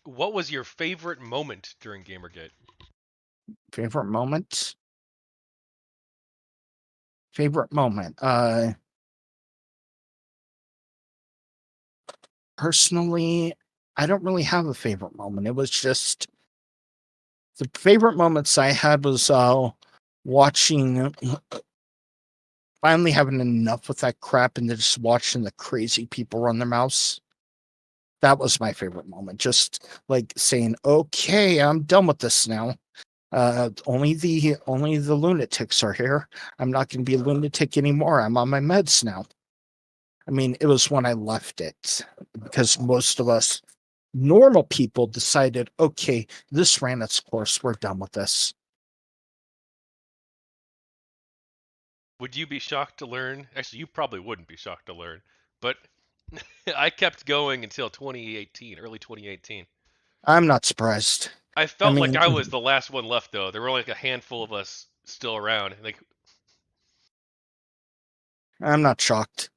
What was your favorite moment during GamerGate? Favorite moment? Favorite moment? Personally, I don't really have a favorite moment. It was just the favorite moments I had was watching, finally having enough with that crap and then just watching the crazy people run their mouths. That was my favorite moment. Just like saying, "Okay, I'm done with this now. Only the lunatics are here. I'm not going to be a lunatic anymore. I'm on my meds now." I mean, it was when I left it because most of us normal people decided, okay, this ran its course. We're done with this. Would you be shocked to learn? Actually, you probably wouldn't be shocked to learn, but I kept going until 2018, early 2018. I'm not surprised. I I felt like mean, I was the last one left, though. There were only like a handful of us still around. Like, I'm not shocked.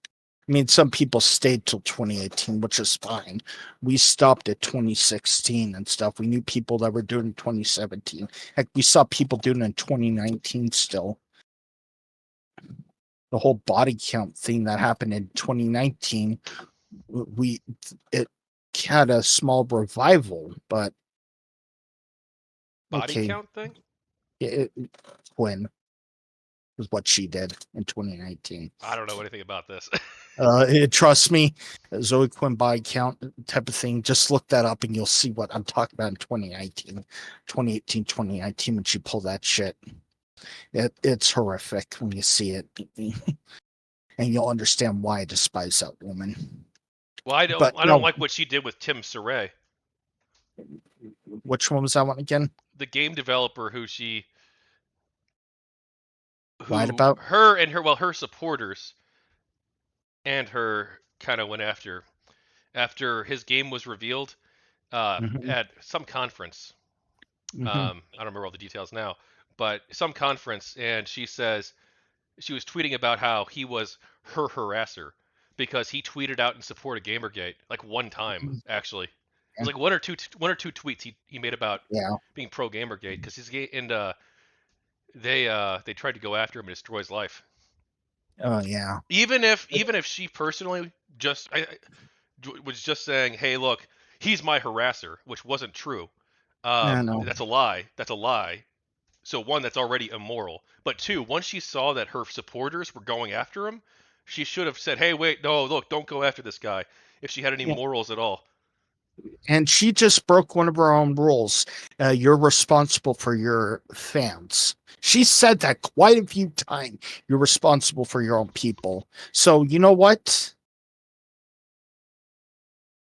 I mean, some people stayed till 2018, which is fine. We stopped at 2016 and stuff. We knew people that were doing 2017. Heck, we saw people doing it in 2019 still. The whole body count thing that happened in 2019, we it had a small revival, but body okay, count thing? it, Quinn was what she did in 2019. I don't know anything about this. Trust me, Zoe Quinn body count type of thing. Just look that up and you'll see what I'm talking about in 2019, 2018, 2019 when she pulled that shit. It's horrific when you see it, and you'll understand why I despise that woman. Well, But I don't no, like what she did with Tim Saray, which one was that one again? the game developer Lied who about? her and her supporters and her kind of went after his game was revealed Hmm. at some conference. Hmm. I don't remember all the details now, but some conference, and she says she was tweeting about how he was her harasser because he tweeted out in support of GamerGate like one time actually. It was Yeah, like one or two tweets he made about yeah. being pro GamerGate because his game and they tried to go after him and destroy his life. Oh yeah. Even if she personally was just saying, "Hey, look, he's my harasser," which wasn't true. No, no. That's a lie. That's a lie. So one, that's already immoral. But two, once she saw that her supporters were going after him, she should have said, "Hey, wait, no, look, don't go after this guy." If she had any Yeah. morals at all. And she just broke one of her own rules. You're responsible for your fans. She said that quite a few times. You're responsible for your own people. So you know what?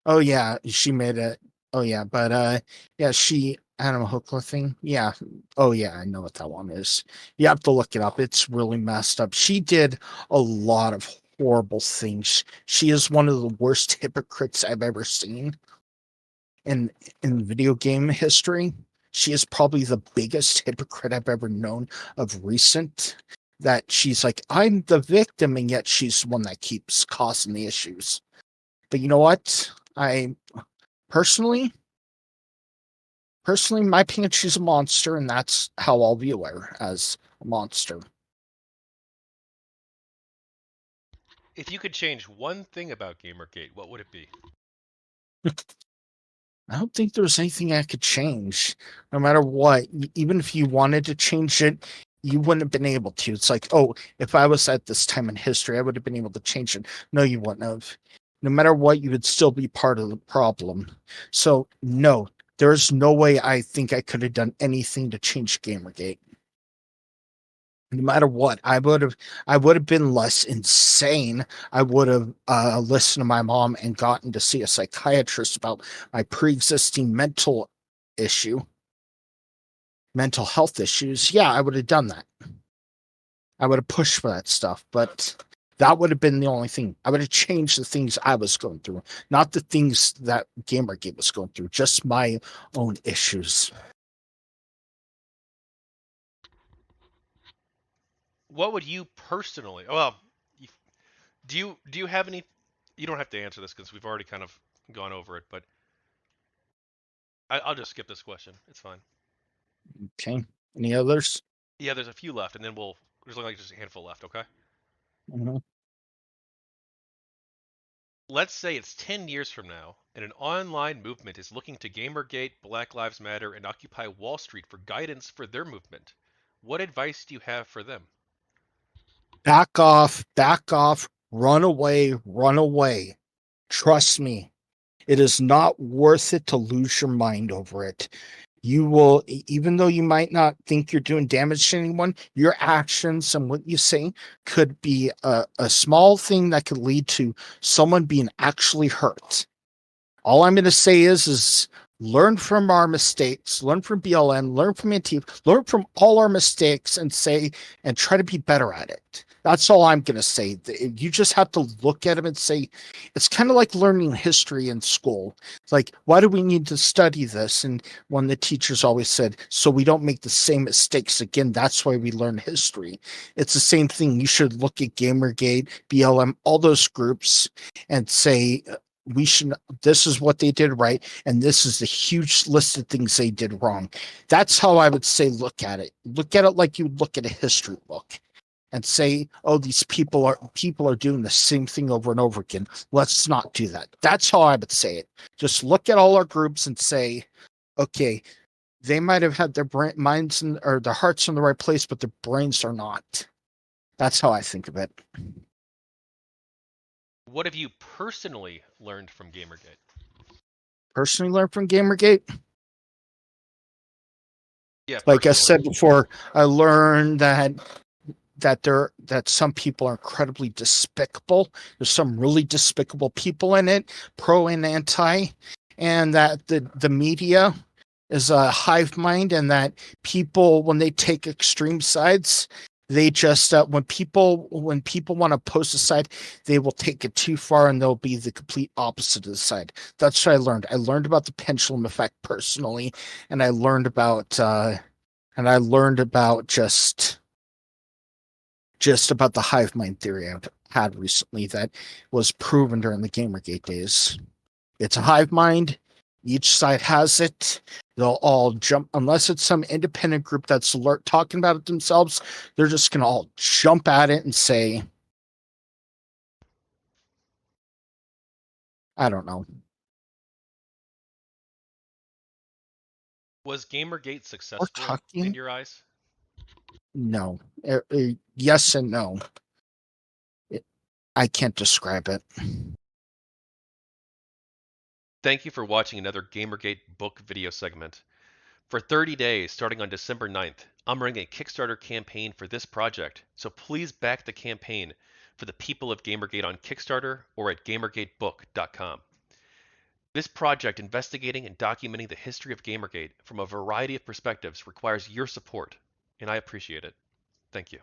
Oh yeah, she made it. Oh yeah, but yeah, she Animal Hookla thing. Yeah. Oh yeah, I know what that one is. You have to look it up. It's really messed up. She did a lot of horrible things. She is one of the worst hypocrites I've ever seen in video game history. She is probably the biggest hypocrite I've ever known of recent. That she's like, I'm the victim, and yet she's the one that keeps causing the issues. But you know what? I personally, in my opinion, she's a monster, and that's how I'll view her, as a monster. If you could change one thing about GamerGate, what would it be? I don't think there's anything I could change, no matter what. Even if you wanted to change it, you wouldn't have been able to. It's like, oh, if I was at this time in history, I would have been able to change it. No, you wouldn't have. No matter what, you would still be part of the problem. So, no, there's no way I think I could have done anything to change Gamergate. No matter what, I would have been less insane. I would have listened to my mom and gotten to see a psychiatrist about my pre-existing issue mental health issues. Yeah, I would have done that. I would have pushed for that stuff, but that would have been the only thing. I would have changed the things I was going through, not the things that Gamergate was going through, just my own issues. What would you personally? Well, do you have any? You don't have to answer this because we've already kind of gone over it. But I'll just skip this question. It's fine. Okay. Any others? Yeah, there's a few left, and then there's only like just a handful left. Okay. Mhm. Let's say it's 10 years from now, and an online movement is looking to Gamergate, Black Lives Matter, and Occupy Wall Street for guidance for their movement. What advice do you have for them? Back off, run away, run away. Trust me, it is not worth it to lose your mind over it. You will, even though you might not think you're doing damage to anyone, your actions and what you say could be a small thing that could lead to someone being actually hurt. All I'm going to say is learn from our mistakes, learn from BLN, learn from Antifa, learn from all our mistakes, and try to be better at it. That's all I'm going to say. You just have to look at them and say, it's kind of like learning history in school. It's like, why do we need to study this? And one of the teachers always said, so we don't make the same mistakes again. That's why we learn history. It's the same thing. You should look at Gamergate, BLM, all those groups, and say, we should, this is what they did right, and this is the huge list of things they did wrong. That's how I would say look at it. Look at it like you look at a history book and say, oh, these people are doing the same thing over and over again. Let's not do that. That's how I would say it. Just look at all our groups and say, okay, they might have had their minds or their hearts in the right place, but their brains are not. That's how I think of it. What have you personally learned from Gamergate? Personally learned from Gamergate, Yeah, like I personally. said before, I learned that some people are incredibly despicable. There's some really despicable people in it, pro and anti, and that the media is a hive mind, and that people, when they take extreme sides, they just when people want to post a side, they will take it too far and they'll be the complete opposite of the side. That's what I learned. I learned about the pendulum effect personally, and I learned about just about the hive mind theory I've had recently that was proven during the Gamergate days. It's a hive mind. Each side has it. They'll all jump, unless it's some independent group that's talking about it themselves. They're just going to all jump at it and say, I don't know. Was Gamergate Or successful in Tachyon? your eyes? No. Yes and no. It, I can't describe it. Thank you for watching another Gamergate book video segment. For 30 days, starting on December 9th, I'm running a Kickstarter campaign for this project, so please back the campaign for the people of Gamergate on Kickstarter or at gamergatebook.com. This project investigating and documenting the history of Gamergate from a variety of perspectives requires your support, and I appreciate it. Thank you.